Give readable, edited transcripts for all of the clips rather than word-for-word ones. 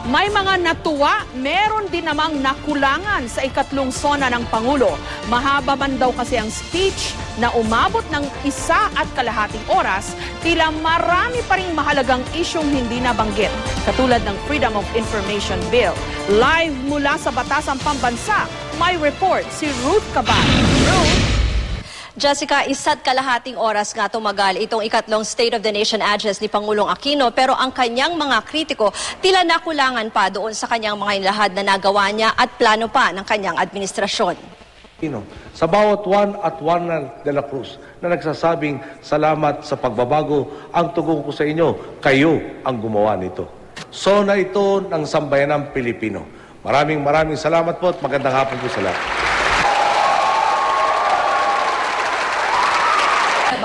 May mga natuwa, meron din namang nakulangan sa ikatlong sona ng Pangulo. Mahaba man daw kasi ang speech na umabot ng 1.5 oras, tila marami pa ring mahalagang isyong hindi nabanggit, katulad ng Freedom of Information Bill. Live mula sa Batasang Pambansa, may report si Ruth Cabal. Ruth? Jessica, 1.5 oras nga tumagal itong ikatlong State of the Nation address ni Pangulong Aquino, pero ang kanyang mga kritiko tila nakulangan pa doon sa kanyang mga inlahad na nagawa niya at plano pa ng kanyang administrasyon. Sa bawat Juan at Juana de la Cruz na nagsasabing salamat sa pagbabago, ang tugon ko sa inyo, kayo ang gumawa nito. Sona ito ng sambayanang Pilipino. Maraming salamat po at magandang hapon po sa lahat.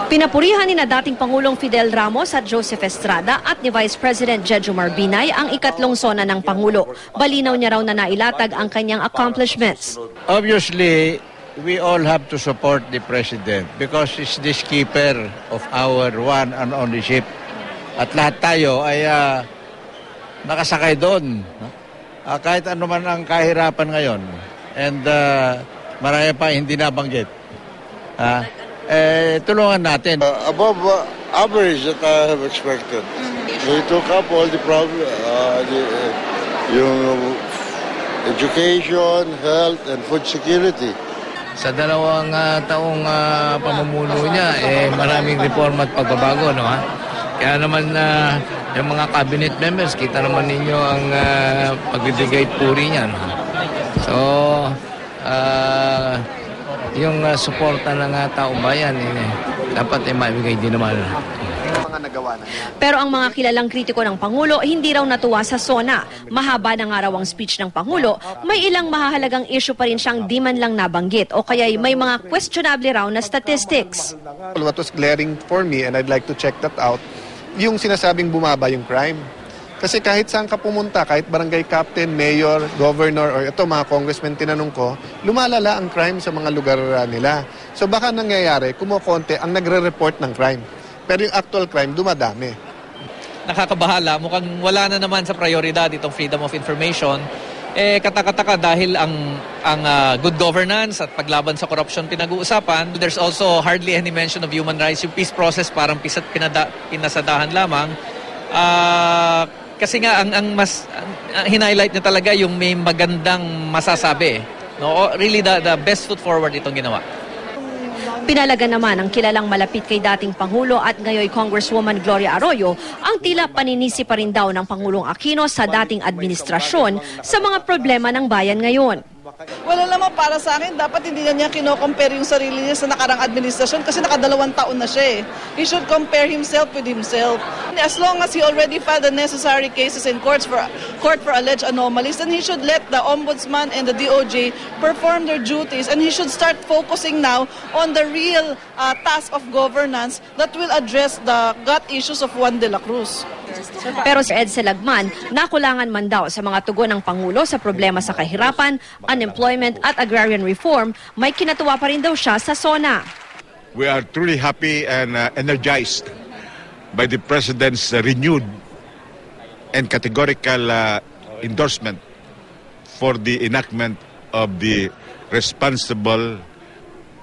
Pinapurihan ni na dating Pangulong Fidel Ramos at Joseph Estrada at ni Vice President Jejomar Binay ang ikatlong sona ng Pangulo. Balinaw niya raw na nailatag ang kanyang accomplishments. Obviously, we all have to support the President because he's the skipper of our one and only ship. At lahat tayo ay nakasakay doon. Kahit ano man ang kahirapan ngayon. And marami pa hindi nabanggit. Tulungan natin. Above average that I have expected. We took up all the problems, yung education, health, and food security. Sa 2 taong pamumuno niya, maraming reforma at pagbabago, no ha? Kaya naman yung mga cabinet members, kita naman ninyo ang pagbibigay puri niya, no? So, yung suporta ng taong bayan, dapat maibigay din naman. Pero ang mga kilalang kritiko ng Pangulo, hindi raw natuwa sa SONA. Mahaba na nga raw ang speech ng Pangulo, may ilang mahahalagang issue pa rin siyang di man lang nabanggit o kaya may mga questionable raw na statistics. What was glaring for me, and I'd like to check that out, yung sinasabing bumaba yung crime. Kasi kahit saan ka pumunta, kahit barangay captain, mayor, governor, or ito mga congressman tinanong ko, lumalala ang crime sa mga lugar nila. So baka nangyayari, kumukonte ang nagre-report ng crime. Pero yung actual crime, dumadami. Nakakabahala, mukhang wala na naman sa prioridad itong freedom of information. Katakataka dahil ang good governance at paglaban sa corruption pinag-uusapan. There's also hardly any mention of human rights. Yung peace process parang pinasadahan lamang. Kasi nga ang mas hinighlight niya talaga yung may magandang masasabi, no? Really the best foot forward itong ginawa. Pinalaga naman ang kilalang malapit kay dating Pangulo at ngayon Congresswoman Gloria Arroyo ang tila paninisi pa rin daw ng Pangulong Aquino sa dating administrasyon sa mga problema ng bayan ngayon. Wala naman para sa akin, dapat hindi na niya kino-compare yung sarili niya sa nakarang administrasyon kasi naka2 taon na siya eh. He should compare himself with himself. As long as he already filed the necessary cases in court for alleged anomalies, then he should let the Ombudsman and the DOJ perform their duties and he should start focusing now on the real task of governance that will address the gut issues of Juan de la Cruz. Pero si Ed Selagman, nakulangan man daw sa mga tugon ng Pangulo sa problema sa kahirapan, unemployment at agrarian reform, may kinatuwa pa rin daw siya sa SONA. We are truly happy and energized by the President's renewed and categorical endorsement for the enactment of the Responsible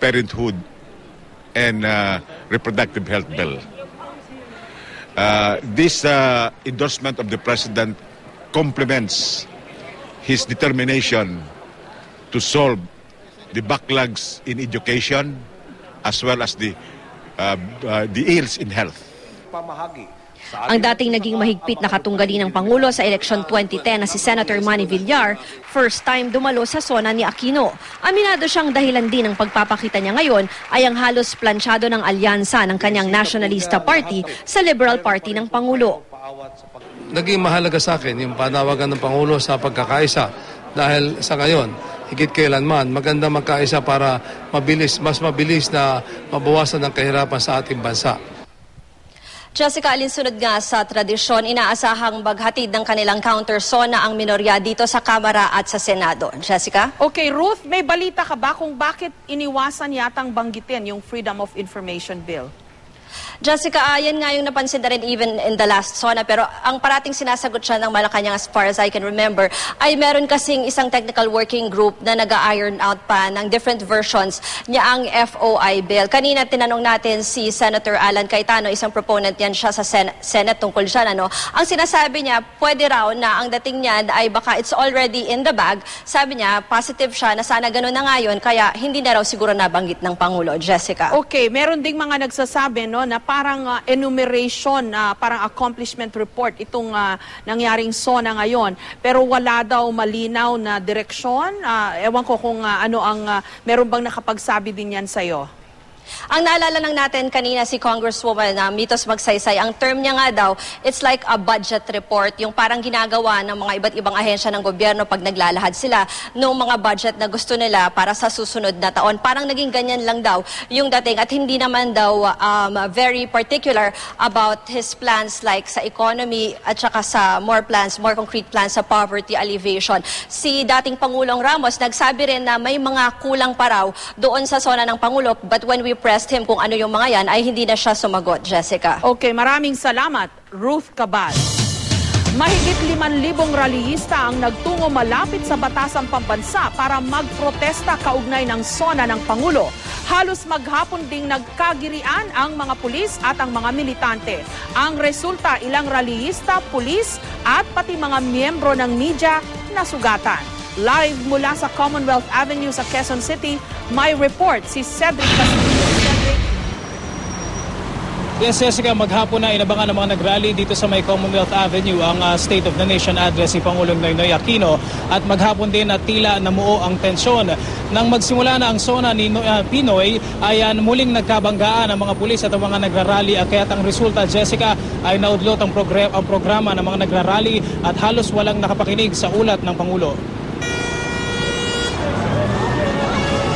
Parenthood and Reproductive Health Bill. This endorsement of the President complements his determination to solve the backlogs in education as well as the ills in health. Ang dating naging mahigpit na katunggali ng Pangulo sa eleksyon 2010 na si Senator Manny Villar, first time dumalo sa SONA ni Aquino. Aminado siyang dahilan din ng pagpapakita niya ngayon ay ang halos plansyado ng alyansa ng kanyang Nationalista Party sa Liberal Party ng Pangulo. Naging mahalaga sa akin yung panawagan ng Pangulo sa pagkakaisa dahil sa ngayon, higit kailanman, maganda magkaisa para mas mabilis na mabawasan ang kahirapan sa ating bansa. Jessica, alinsunod nga sa tradisyon, inaasahang maghatid ng kanilang counter-SONA ang minorya dito sa Kamara at sa Senado. Jessica? Okay, Ruth, may balita ka ba kung bakit iniwasan yatang banggitin yung Freedom of Information Bill? Jessica, yan nga yung napansin na rin even in the last SONA, pero ang parating sinasagot siya ng Malacanang as far as I can remember, ay meron kasing isang technical working group na nag-iron out pa ng different versions niya ang FOI bill. Kanina tinanong natin si Senator Alan Cayetano, isang proponent yan siya sa Senate tungkol siya. Ang sinasabi niya, pwede raw na ang dating niyan ay baka it's already in the bag. Sabi niya, positive siya na sana ganun na ngayon, kaya hindi na raw siguro nabanggit ng Pangulo. Jessica. Okay, meron ding mga nagsasabi na parang enumeration, parang accomplishment report itong nangyaring SONA ngayon. Pero wala daw malinaw na direksyon. Ewan ko kung meron bang nakapagsabi din yan sa'yo? Ang naalala lang natin kanina si Congresswoman Mitos Magsaysay, ang term niya nga daw, it's like a budget report, yung parang ginagawa ng mga iba't ibang ahensya ng gobyerno pag naglalahad sila ng mga budget na gusto nila para sa susunod na taon. Parang naging ganyan lang daw yung dating at hindi naman daw very particular about his plans like sa economy at saka sa more concrete plans sa poverty alleviation. Si dating Pangulong Ramos nagsabi rin na may mga kulang pa raw doon sa SONA ng Pangulo, but when we pressed him kung ano yung mga yan, ay hindi na siya sumagot, Jessica. Okay, maraming salamat, Ruth Cabal. Mahigit 5,000 rallyista ang nagtungo malapit sa batasang pambansa para magprotesta kaugnay ng SONA ng Pangulo. Halos maghapon ding nagkagirian ang mga pulis at ang mga militante. Ang resulta, ilang rallyista, pulis at pati mga miyembro ng media nasugatan. Live mula sa Commonwealth Avenue sa Quezon City, may report si Cedric Castillo. Cedric. Yes, Jessica, maghapon na inabangan ng mga nag-rally dito sa may Commonwealth Avenue ang State of the Nation address si Pangulong Noynoy Aquino at maghapon din at tila namuo ang tensyon. Nang magsimula na ang SONA ni Pinoy ay muling nagkabanggaan ang mga pulis at ang mga nagrarally at kaya't ang resulta, Jessica, ay naudlot ang programa ng mga nagrarally at halos walang nakapakinig sa ulat ng Pangulo.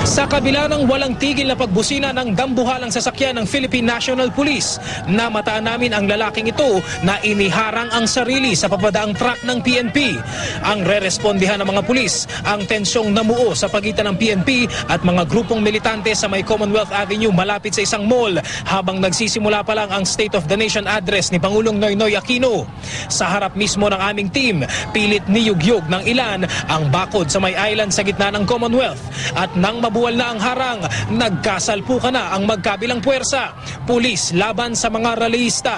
Sa kabila ng walang tigil na pagbusina ng dambuhalang sasakyan ng Philippine National Police, namataan namin ang lalaking ito na iniharang ang sarili sa papadaang truck ng PNP. Ang re-respondihan ng mga pulis, ang tensyong namuo sa pagitan ng PNP at mga grupong militante sa may Commonwealth Avenue malapit sa isang mall habang nagsisimula pa lang ang State of the Nation address ni Pangulong Noynoy Aquino. Sa harap mismo ng aming team, pilit niyugyug ng ilan ang bakod sa may island sa gitna ng Commonwealth at nang mabuwal na ang harang, nagkasalpukan na ang magkabilang puwersa, pulis laban sa mga rallyista.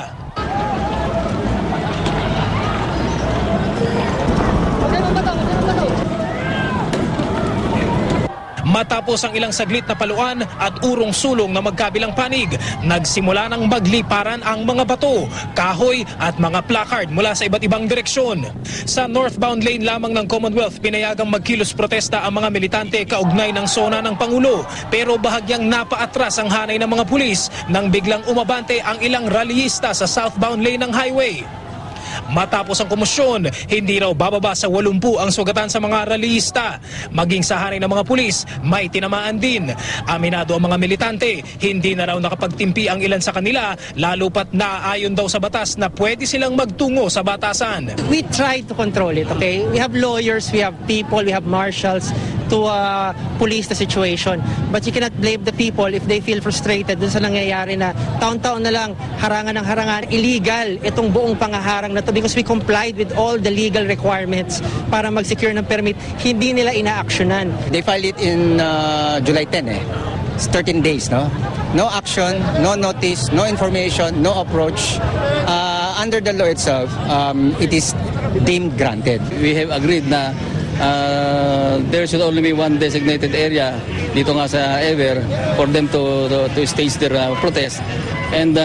Matapos ang ilang saglit na paluan at urong-sulong na magkabilang panig, nagsimula ng magliparan ang mga bato, kahoy at mga placard mula sa iba't ibang direksyon. Sa northbound lane lamang ng Commonwealth, pinayagang magkilos protesta ang mga militante kaugnay ng SONA ng Pangulo. Pero bahagyang napaatras ang hanay ng mga pulis nang biglang umabante ang ilang rallyista sa southbound lane ng highway. Matapos ang komosyon, hindi raw bababa sa 80 ang sugatan sa mga rallyista. Maging sa hanay ng mga pulis, may tinamaan din. Aminado ang mga militante, hindi na raw nakapagtimpi ang ilan sa kanila, lalo pat naaayon daw sa batas na pwede silang magtungo sa batasan. We try to control it, okay? We have lawyers, we have people, we have marshals to police the situation. But you cannot blame the people if they feel frustrated dun sa nangyayari na taon-taon na lang harangan ng harangan. Illegal itong buong pangaharang na to because we complied with all the legal requirements para mag-secure ng permit. Hindi nila ina-actionan. They filed it in July 10 It's 13 days, no? No action, no notice, no information, no approach. Under the law itself, it is deemed granted. We have agreed na there should only be one designated area dito nga sa Ever for them to stage their protest, and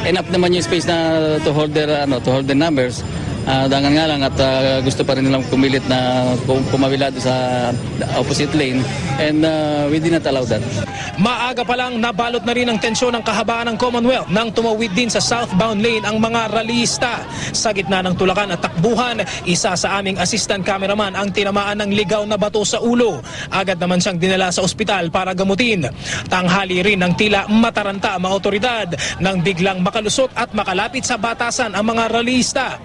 enough naman yung space na to hold their numbers. Dangan nga lang at gusto pa rin nilang pumilit na pumawila sa opposite lane, and we did not allow that. Maaga pa lang nabalot na rin ang tensyon ng kahabaan ng Commonwealth nang tumawid din sa southbound lane ang mga rallyista. Sa gitna ng tulakan at takbuhan, isa sa aming assistant cameraman ang tinamaan ng ligaw na bato sa ulo. Agad naman siyang dinala sa ospital para gamutin. Tanghali rin ng tila mataranta ang mga otoridad nang biglang makalusot at makalapit sa batasan ang mga rallyista.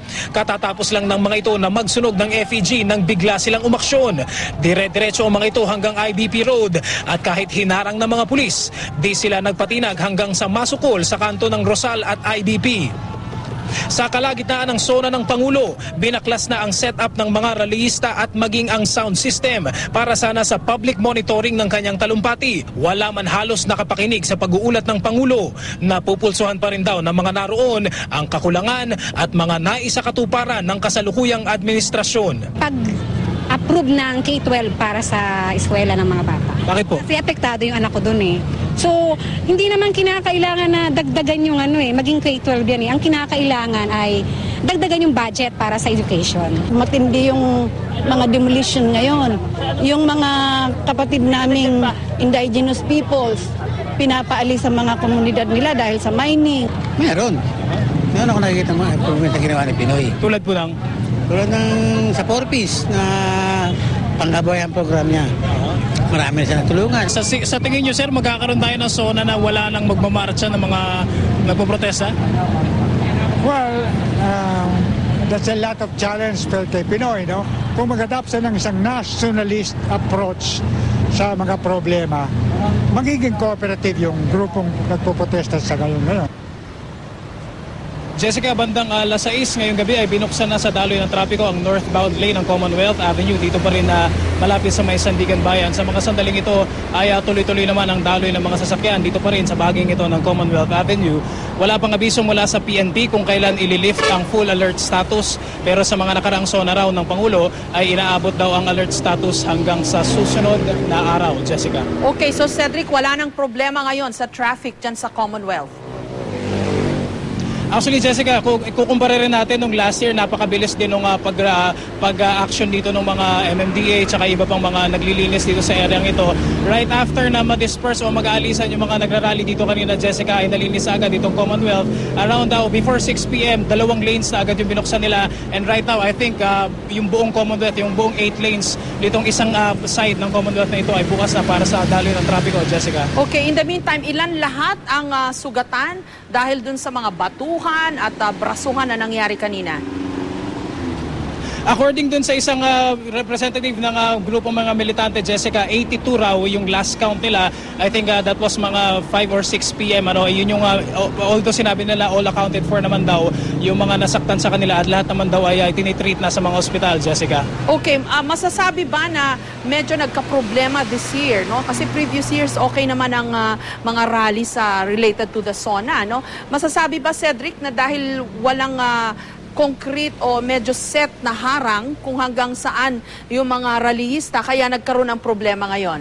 Katatapos lang ng mga ito na magsunog ng FEG nang bigla silang umaksyon. Dire-diretso ang mga ito hanggang IBP Road at kahit hinarang ng mga pulis, di sila nagpatinag hanggang sa masukol sa kanto ng Rosal at IBP. Sa kalagitnaan ng sona ng Pangulo, binaklas na ang setup ng mga rallyista at maging ang sound system para sana sa public monitoring ng kanyang talumpati. Wala man halos nakapakinig sa pag-uulat ng Pangulo. Napupulsuhan pa rin daw ng mga naroon ang kakulangan at mga naisakatuparan ng kasalukuyang administrasyon. Approve ng K-12 para sa eskwela ng mga bata. Bakit po? Kasi apektado yung anak ko doon eh. So, hindi naman kinakailangan na dagdagan yung maging K-12 yan eh. Ang kinakailangan ay dagdagan yung budget para sa education. Matindi yung mga demolition ngayon. Yung mga kapatid naming indigenous peoples, pinapaalis sa mga komunidad nila dahil sa mining. Meron ako nakikita mga improvement na ginawa ni Pinoy. Tulad po ng? Tulad ng sa 4Ps na pangkabuhayan program niya. Marami na siya natulungan. Sa tingin niyo, sir, magkakaroon tayo ng zona na wala nang magmamarcha ng mga nagpoprotesta? Well, that's a lot of challenge kay Pinoy, no? Kung mag-adapt siya ng isang nationalist approach sa mga problema, magiging cooperative yung grupong nagpoprotesta sa ngayon. Jessica, bandang alas 6 ngayong gabi ay binuksan na sa daloy ng trapiko ang northbound lane ng Commonwealth Avenue. Dito pa rin na malapit sa may Sandigan Bayan. Sa mga sandaling ito ay tuloy-tuloy naman ang daloy ng mga sasakyan. Dito pa rin sa bahaging ito ng Commonwealth Avenue. Wala pang abiso mula sa PNP kung kailan ililift ang full alert status. Pero sa mga nakaraang zona raw ng Pangulo ay inaabot daw ang alert status hanggang sa susunod na araw. Jessica. Okay, so Cedric, wala nang problema ngayon sa traffic dyan sa Commonwealth. Actually, Jessica, kung ikukumpara rin natin nung last year, napakabilis din nung pag-action dito ng mga MMDA tsaka iba pang mga naglilinis dito sa areang ito. Right after na ma-disperse o mag-aalisan yung mga nagrarally dito kanina, Jessica, ay nalinis agad itong Commonwealth. Around before 6 p.m., 2 lanes na agad yung binuksan nila. And right now, I think yung buong Commonwealth, yung buong 8 lanes, ditong isang side ng Commonwealth na ito ay bukas na para sa daloy ng trapiko, Jessica. Okay, in the meantime, ilan lahat ang sugatan dahil dun sa mga batuhan at brasuhan na nangyari kanina? According dun sa isang representative ng grupong mga militante, Jessica, 82 raw yung last count nila. I think that was mga 5 or 6 p.m. Yun yung, although sinabi nila all accounted for naman daw, yung mga nasaktan sa kanila at lahat naman daw ay tinitreat na sa mga ospital, Jessica. Okay, masasabi ba na medyo nagka-problema this year, no? Kasi previous years okay naman ang mga rally related to the SONA, no? Masasabi ba, Cedric, na dahil walang concrete o medyo set na harang kung hanggang saan yung mga rallyista kaya nagkaroon ng problema ngayon?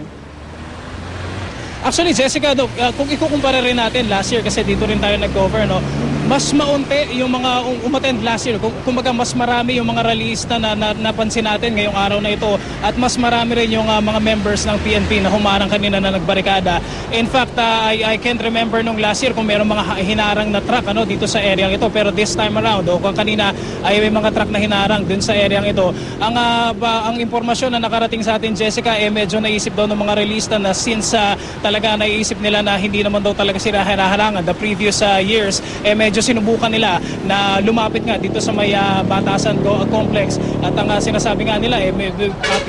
Actually, Jessica, kung ikukumpara rin natin last year, kasi dito rin tayo nag-cover, no? Mas maunti yung mga umattend last year. Kumbaga, mas marami yung mga rallyista na napansin natin ngayong araw na ito. At mas marami rin yung mga members ng PNP na humarang kanina na nagbarikada. In fact, I can't remember nung last year kung mayroong mga hinarang na truck dito sa areang ito. Pero this time around, kung kanina ay may mga truck na hinarang dun sa areang ito. Ang impormasyon na nakarating sa atin, Jessica, medyo naisip daw ng mga rallyista na since talaga naiisip nila na hindi naman daw talaga sila hinaharangan the previous years, medyo sinubukan nila na lumapit nga dito sa may Batasan Complex. At ang sinasabi nga nila,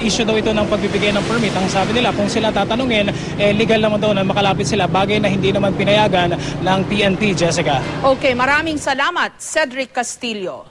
issue daw ito ng pagbibigay ng permit. Ang sabi nila, kung sila tatanungin, legal naman daw na makalapit sila, bagay na hindi naman pinayagan ng PNP, Jessica. Okay, maraming salamat, Cedric Castillo.